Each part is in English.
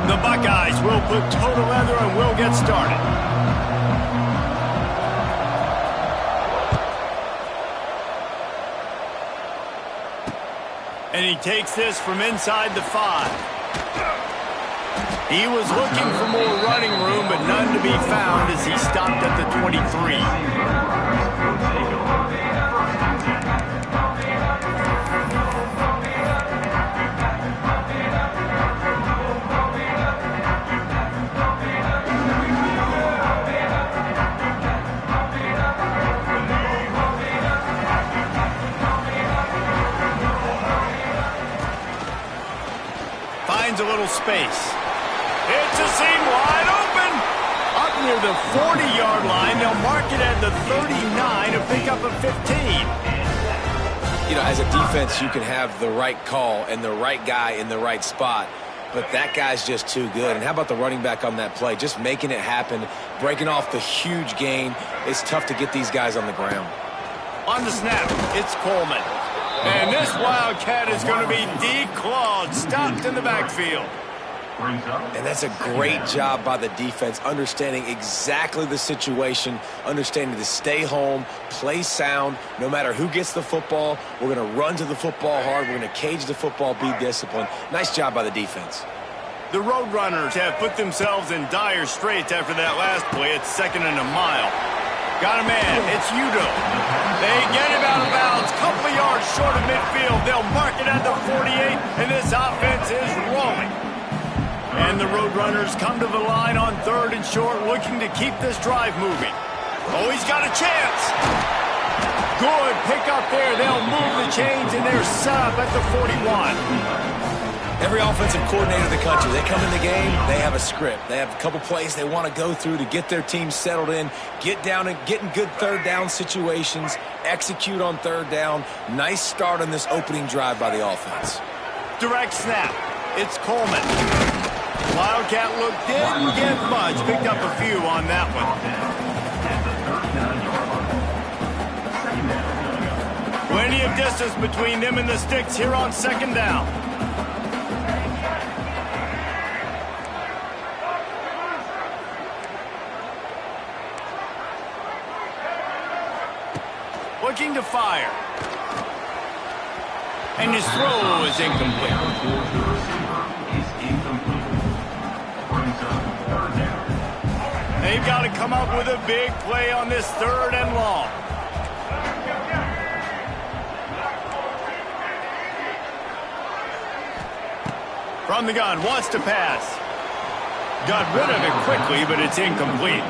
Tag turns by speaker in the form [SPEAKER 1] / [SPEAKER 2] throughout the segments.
[SPEAKER 1] The Buckeyes will put toe to leather and will get started. And he takes this from inside the 5. He was looking for more running room, but none to be found as he stopped at the 23. Finds a little space. It's a seam wide open. Up near the 40-yard line. They'll mark it at the 39 to pick up a 15.
[SPEAKER 2] You know, as a defense, you can have the right call and the right guy in the right spot, but that guy's just too good. And how about the running back on that play? Just making it happen, breaking off the huge gain. It's tough to get these guys on the ground.
[SPEAKER 1] On the snap, it's Coleman. And this Wildcat is going to be declawed, stopped in the backfield.
[SPEAKER 2] And that's a great job by the defense, understanding exactly the situation, understanding to stay home, play sound. No matter who gets the football, we're going to run to the football hard. We're going to cage the football, be disciplined. Nice job by the defense.
[SPEAKER 1] The Roadrunners have put themselves in dire straits after that last play. It's 2nd and a mile. Got a man. It's Udo. They get him out of bounds. Couple of yards short of midfield. They'll mark it at the 48, and this offense is rolling. And the Roadrunners come to the line on 3rd and short, looking to keep this drive moving. Oh, he's got a chance. Good pick up there. They'll move the chains, and they're set up at the 41.
[SPEAKER 2] Every offensive coordinator in the country, they come in the game, they have a script. They have a couple plays they want to go through to get their team settled in, get down and get in good 3rd down situations, execute on 3rd down. Nice start on this opening drive by the offense.
[SPEAKER 1] Direct snap. It's Coleman. Wildcat look didn't get much. Picked up a few on that one. Plenty of distance between them and the sticks here on 2nd down. Looking to fire. And his throw is incomplete. They've got to come up with a big play on this 3rd and long. From the gun, wants to pass. Got rid of it quickly, but it's incomplete.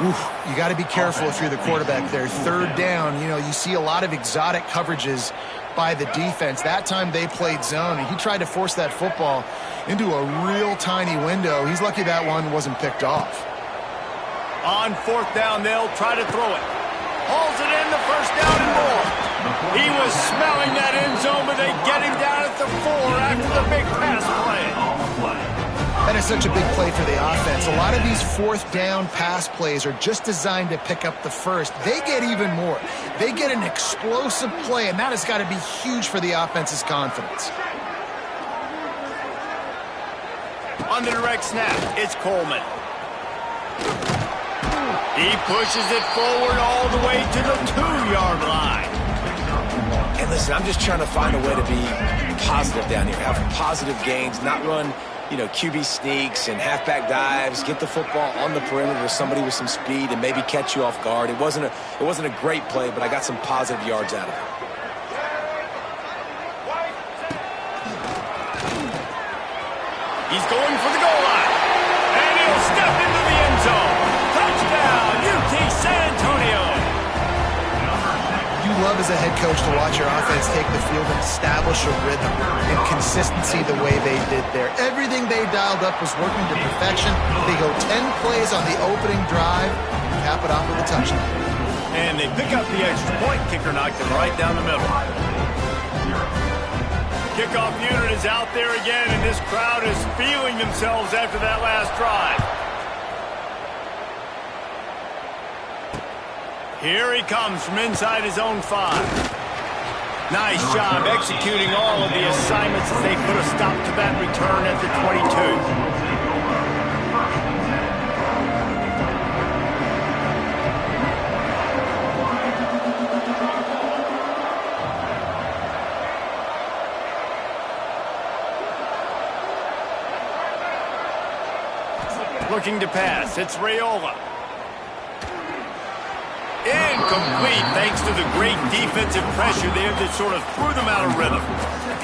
[SPEAKER 3] Oof, you got to be careful if you're the quarterback there. 3rd down, you know, you see a lot of exotic coverages by the defense. That time they played zone, and he tried to force that football into a real tiny window. He's lucky that one wasn't picked off.
[SPEAKER 1] On 4th down, they'll try to throw it. Hauls it in, the 1st down and more. He was smelling that end zone, but they get him down at the 4 after the big pass play.
[SPEAKER 3] That is such a big play for the offense. A lot of these 4th down pass plays are just designed to pick up the 1st. They get even more. They get an explosive play, and that has got to be huge for the offense's confidence.
[SPEAKER 1] On the direct snap, it's Coleman. He pushes it forward all the way to the 2-yard line.
[SPEAKER 2] And listen, I'm just trying to find a way to be positive down here, have positive gains, not run, you know, QB sneaks and halfback dives, get the football on the perimeter with somebody with some speed and maybe catch you off guard. It wasn't a great play, but I got some positive yards out of it.
[SPEAKER 1] He's going for the goal line. And he'll step into the end zone. Touchdown, UT San Antonio.
[SPEAKER 3] You love as a head coach to watch your offense take the field and establish a rhythm and consistency the way they did there. Everything they dialed up was working to perfection. They go 10 plays on the opening drive and cap it off with a touchdown.
[SPEAKER 1] And they pick up the extra point. Kicker knocked him right down the middle. Kickoff unit is out there again, and this crowd is feeling themselves after that last drive. Here he comes from inside his own 5. Nice job executing all of the assignments as they put a stop to that return at the 22. Looking to pass. It's Raiola. Incomplete thanks to the great defensive pressure there that sort of threw them out of rhythm.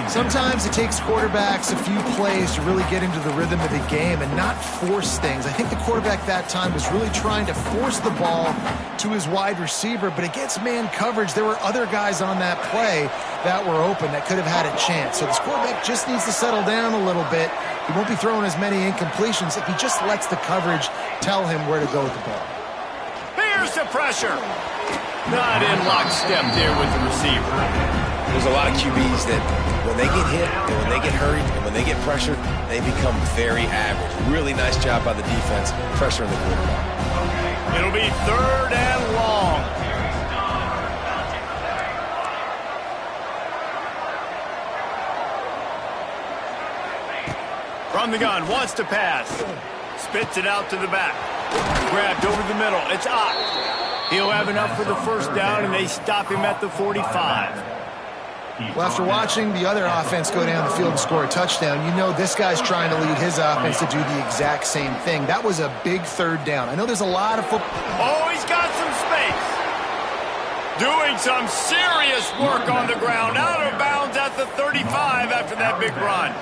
[SPEAKER 3] Sometimes it takes quarterbacks a few plays to really get into the rhythm of the game and not force things. I think the quarterback that time was really trying to force the ball to his wide receiver, but against man coverage, there were other guys on that play that were open that could have had a chance. So this quarterback just needs to settle down a little bit. He won't be throwing as many incompletions if he just lets the coverage tell him where to go with the ball.
[SPEAKER 1] Here's the pressure. Not in lockstep there with the receiver.
[SPEAKER 2] There's a lot of QBs that when they get hit and when they get hurried and when they get pressured, they become very average. Really nice job by the defense pressuring the quarterback.
[SPEAKER 1] It'll be 3rd and long. From the gun, wants to pass. Spits it out to the back. Grabbed over the middle. It's Ott. He'll have enough for the first down, and they stop him at the 45.
[SPEAKER 3] Well, after watching the other offense go down the field and score a touchdown, you know this guy's trying to lead his offense to do the exact same thing. That was a big 3rd down. I know there's a lot of football.
[SPEAKER 1] Oh, he's got some space. Doing some serious work on the ground. Out of bounds at the 35 after that big run.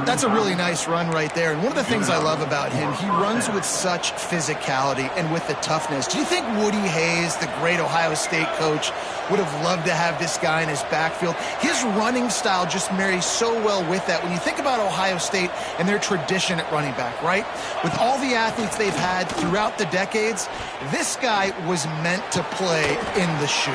[SPEAKER 3] That's a really nice run right there. And one of the things I love about him, he runs with such physicality and with the toughness. Do you think Woody Hayes, the great Ohio State coach, would have loved to have this guy in his backfield? His running style just marries so well with that. When you think about Ohio State and their tradition at running back, right? With all the athletes they've had throughout the decades, this guy was meant to play in the shoe.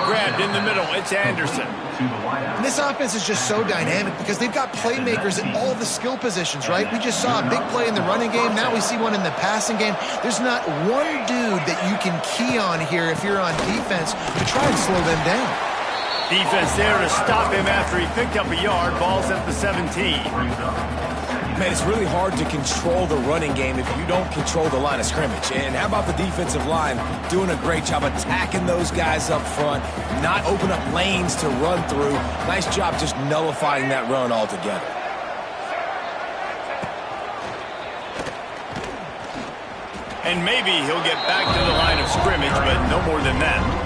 [SPEAKER 1] Grabbed in the middle. It's Anderson.
[SPEAKER 3] And this offense is just so dynamic because they've got playmakers at all the skill positions, right? We just saw a big play in the running game. Now we see one in the passing game. There's not one dude that you can key on here if you're on defense to try and slow them down.
[SPEAKER 1] Defense there to stop him after he picked up a yard. Ball's at the 17.
[SPEAKER 2] Man, it's really hard to control the running game if you don't control the line of scrimmage. And how about the defensive line doing a great job attacking those guys up front, not open up lanes to run through. Nice job just nullifying that run altogether.
[SPEAKER 1] And maybe he'll get back to the line of scrimmage, but no more than that.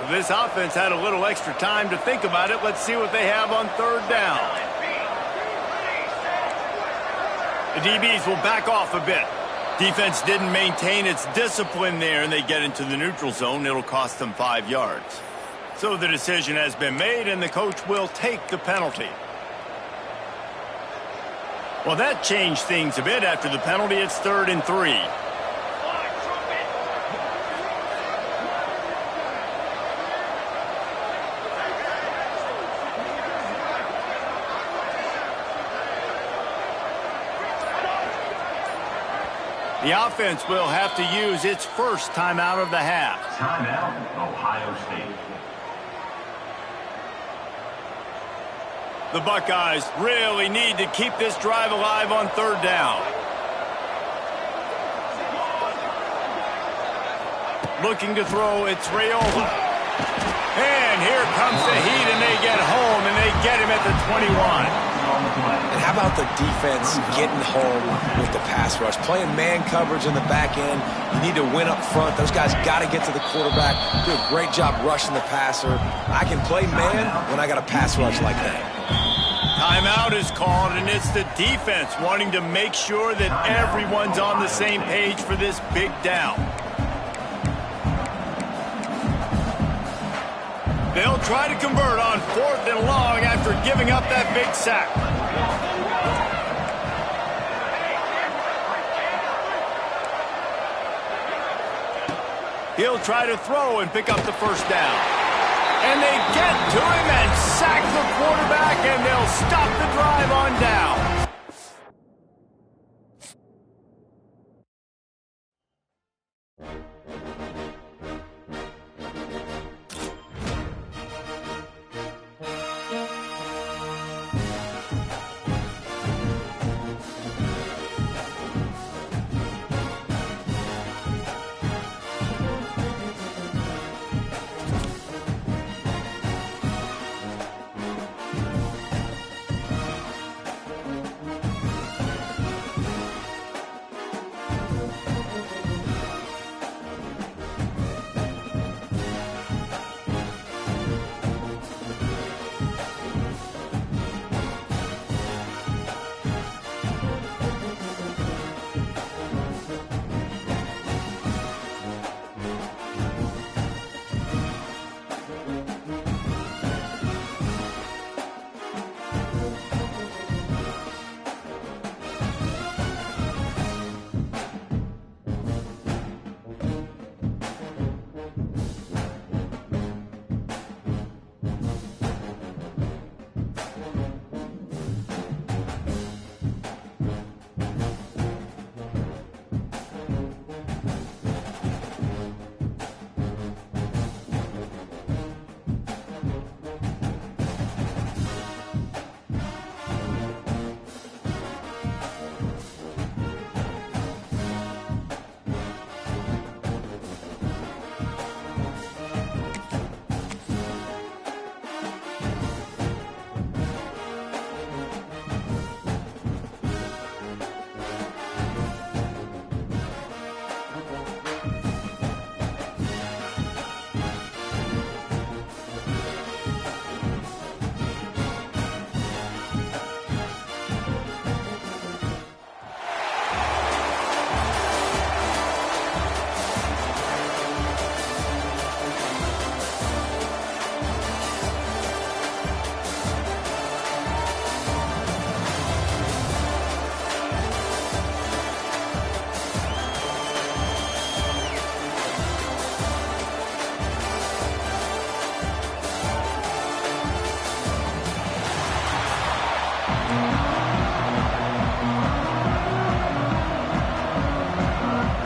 [SPEAKER 1] This offense had a little extra time to think about it. Let's see what they have on 3rd down. The DBs will back off a bit. Defense didn't maintain its discipline there, and they get into the neutral zone. It'll cost them 5 yards. So the decision has been made, and the coach will take the penalty. Well, that changed things a bit. After the penalty, it's 3rd and 3. The offense will have to use its first timeout of the half.
[SPEAKER 4] Timeout, Ohio State.
[SPEAKER 1] The Buckeyes really need to keep this drive alive on 3rd down. Looking to throw, it's Raiola. And here comes the heat, and they get home, and they get him at the 21.
[SPEAKER 2] And how about the defense getting home with the pass rush? Playing man coverage in the back end. You need to win up front. Those guys got to get to the quarterback. Do a great job rushing the passer. I can play man when I got a pass rush like that.
[SPEAKER 1] Timeout is called, and it's the defense wanting to make sure that everyone's on the same page for this big down. They'll try to convert on 4th and long after giving up that big sack. He'll try to throw and pick up the first down. And they get to him and sack the quarterback, and they'll stop the drive on down.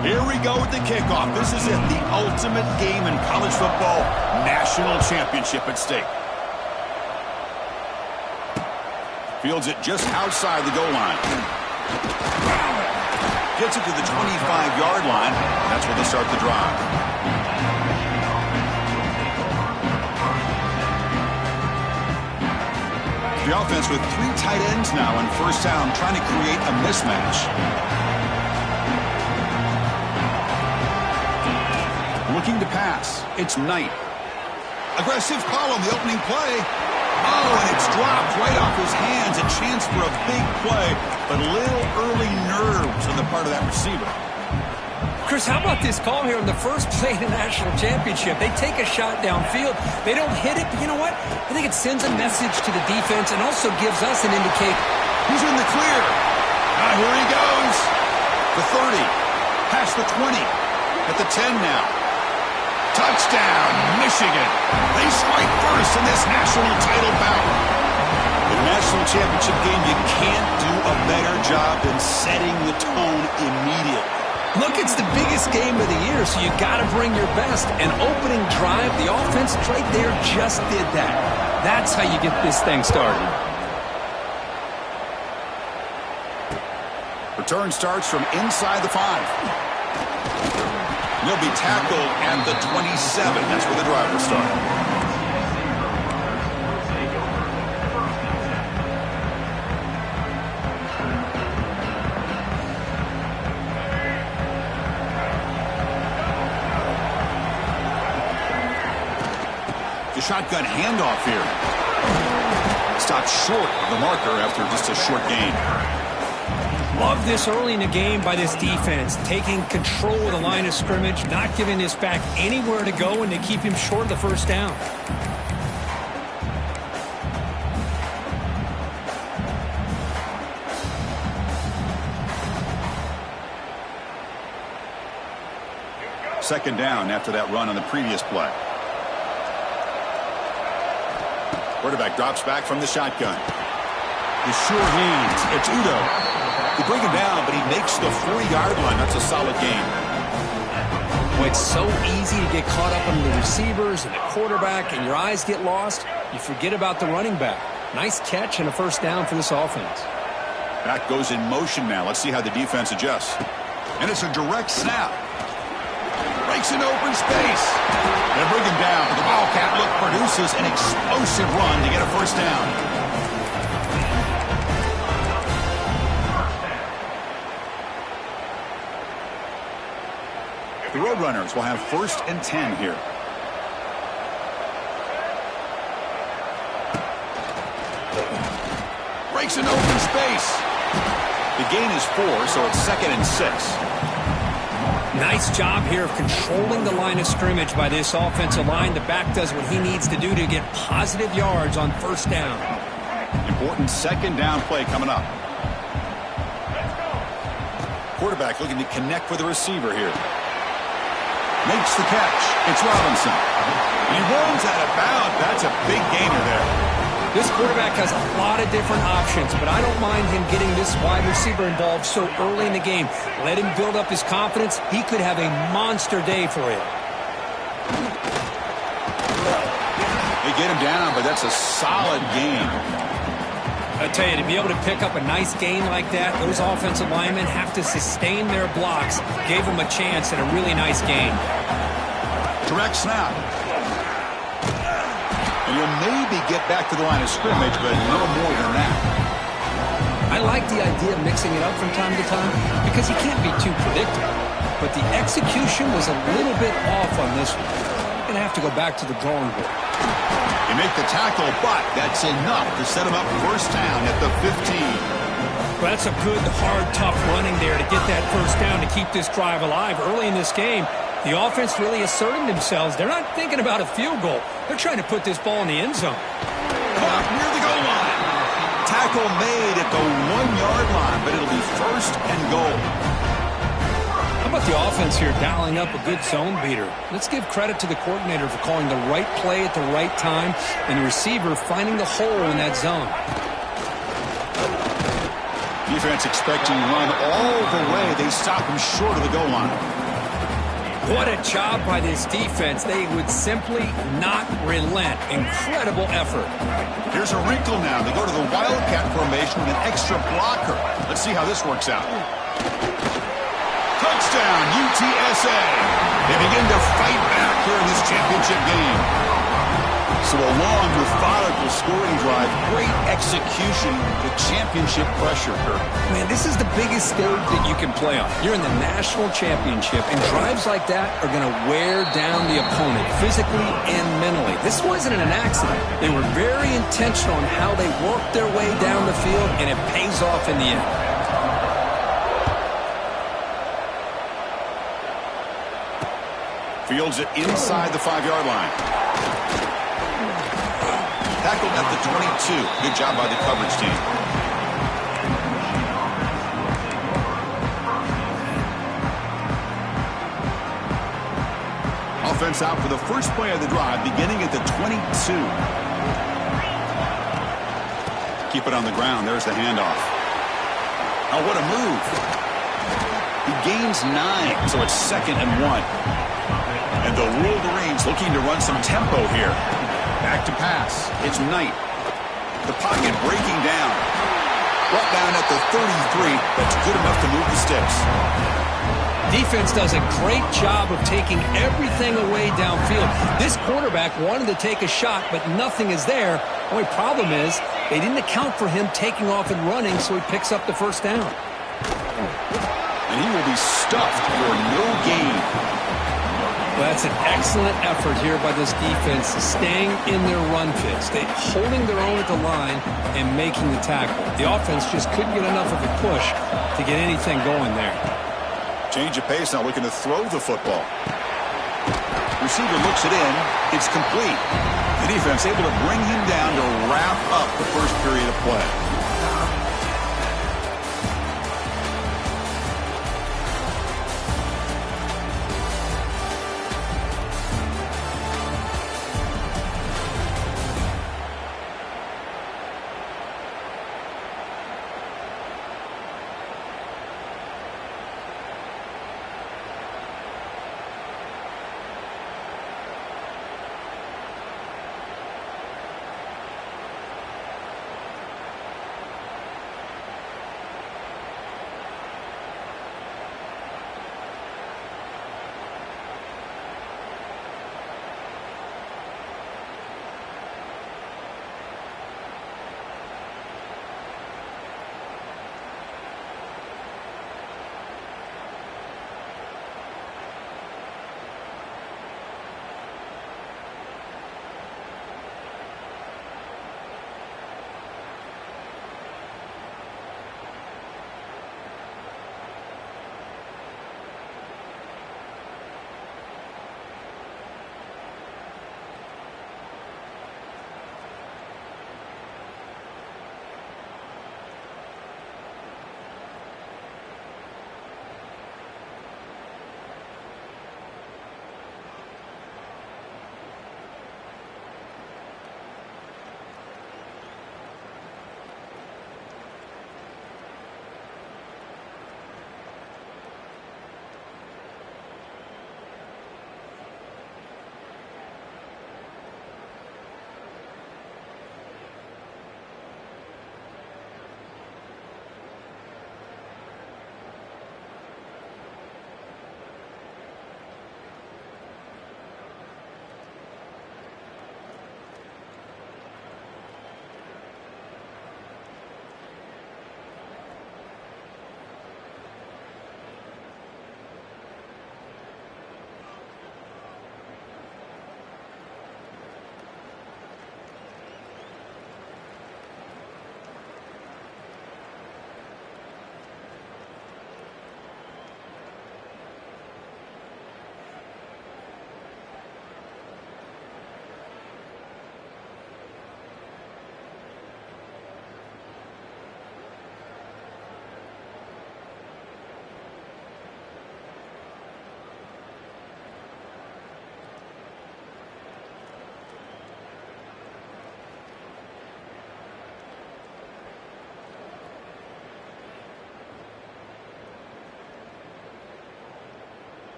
[SPEAKER 5] Here we go with the kickoff. This is it, the ultimate game in college football, national championship at stake. Fields it just outside the goal line. Gets it to the 25-yard line. That's where they start the drive. The offense with 3 tight ends now on first down, trying to create a mismatch. Looking to pass. It's Knight. Aggressive call on the opening play. Oh, and it's dropped right off his hands. A chance for a big play, but a little early nerves on the part of that receiver.
[SPEAKER 6] Chris, how about this call here on the first play in the national championship? They take a shot downfield. They don't hit it, but you know what? I think it sends a message to the defense and also gives us an indication.
[SPEAKER 5] He's in the clear. Now here he goes. The 30. Past the 20. At the 10 now. Touchdown, Michigan. They strike first in this national title bout. In the national championship game, you can't do a better job than setting the tone immediately.
[SPEAKER 6] Look, it's the biggest game of the year, so you got to bring your best. An opening drive, the offense right there just did that. That's how you get this thing started.
[SPEAKER 5] Return starts from inside the 5. He'll be tackled at the 27. That's where the drive will start. The shotgun handoff here. Stopped short of the marker after just a short gain.
[SPEAKER 6] Love this early in the game by this defense, taking control of the line of scrimmage, not giving this back anywhere to go, and they keep him short of the first down.
[SPEAKER 5] second down after that run on the previous play. Quarterback drops back from the shotgun. The sure hands. It's Udo. They bring him down, but he makes the 40-yard line. That's a solid game.
[SPEAKER 6] Well, it's so easy to get caught up on the receivers and the quarterback, and your eyes get lost. You forget about the running back. Nice catch and a first down for this offense.
[SPEAKER 5] Back goes in motion now. Let's see how the defense adjusts. And it's a direct snap. Breaks an open space. They bring him down. The Wildcat look produces an explosive run to get a first down. The Roadrunners will have 1st and 10 here. Breaks an open space. The gain is 4, so it's 2nd and 6.
[SPEAKER 6] Nice job here of controlling the line of scrimmage by this offensive line. The back does what he needs to do to get positive yards on first down.
[SPEAKER 5] Important second down play coming up. Quarterback looking to connect with the receiver here. Makes the catch. It's Robinson. He runs out of bounds. That's a big gainer there.
[SPEAKER 6] This quarterback has a lot of different options, but I don't mind him getting this wide receiver involved so early in the game. Let him build up his confidence. He could have a monster day for you.
[SPEAKER 5] They get him down, but that's a solid game.
[SPEAKER 6] I tell you, to be able to pick up a nice gain like that, those offensive linemen have to sustain their blocks. Gave them a chance at a really nice gain.
[SPEAKER 5] Direct snap. And you'll maybe get back to the line of scrimmage, but no more than that.
[SPEAKER 6] I like the idea of mixing it up from time to time because you can't be too predictable. But the execution was a little bit off on this one. You're going to have to go back to the drawing board.
[SPEAKER 5] You make the tackle, but that's enough to set him up first down at the 15.
[SPEAKER 6] Well, that's a good, hard, tough running there to get that first down to keep this drive alive. Early in this game, the offense really asserting themselves. They're not thinking about a field goal. They're trying to put this ball in the end zone.
[SPEAKER 5] Caught near the goal line. Tackle made at the 1-yard line, but it'll be first and goal.
[SPEAKER 6] How about the offense here dialing up a good zone beater? Let's give credit to the coordinator for calling the right play at the right time and the receiver finding the hole in that zone.
[SPEAKER 5] Defense expecting run all the way. They stop him short of the goal line.
[SPEAKER 6] What a job by this defense. They would simply not relent. Incredible effort.
[SPEAKER 5] Here's a wrinkle now. They go to the Wildcat formation with an extra blocker. Let's see how this works out. Touchdown, UTSA. They begin to fight back here in this championship game. So a long, methodical scoring drive. Great execution. The championship pressure.
[SPEAKER 6] Man, this is the biggest stage that you can play on. You're in the national championship, and drives like that are going to wear down the opponent physically and mentally. This wasn't an accident. They were very intentional on how they worked their way down the field, and it pays off in the end.
[SPEAKER 5] Fields it inside the 5-yard line. Tackled at the 22. Good job by the coverage team. Offense out for the first play of the drive, beginning at the 22. Keep it on the ground. There's the handoff. Oh, what a move. He gains 9, so it's 2nd and 1. And the Wolverines looking to run some tempo here. Back to pass. It's Knight. The pocket breaking down. Brought down at the 33. That's good enough to move the sticks.
[SPEAKER 6] Defense does a great job of taking everything away downfield. This quarterback wanted to take a shot, but nothing is there. The only problem is they didn't account for him taking off and running, so he picks up the first down.
[SPEAKER 5] And he will be stuffed for no gain.
[SPEAKER 6] Well, that's an excellent effort here by this defense, staying in their run fits. They holding their own at the line and making the tackle. The offense just couldn't get enough of a push to get anything going there.
[SPEAKER 5] Change of pace now, looking to throw the football. Receiver looks it in. It's complete. The defense able to bring him down to wrap up the first period of play.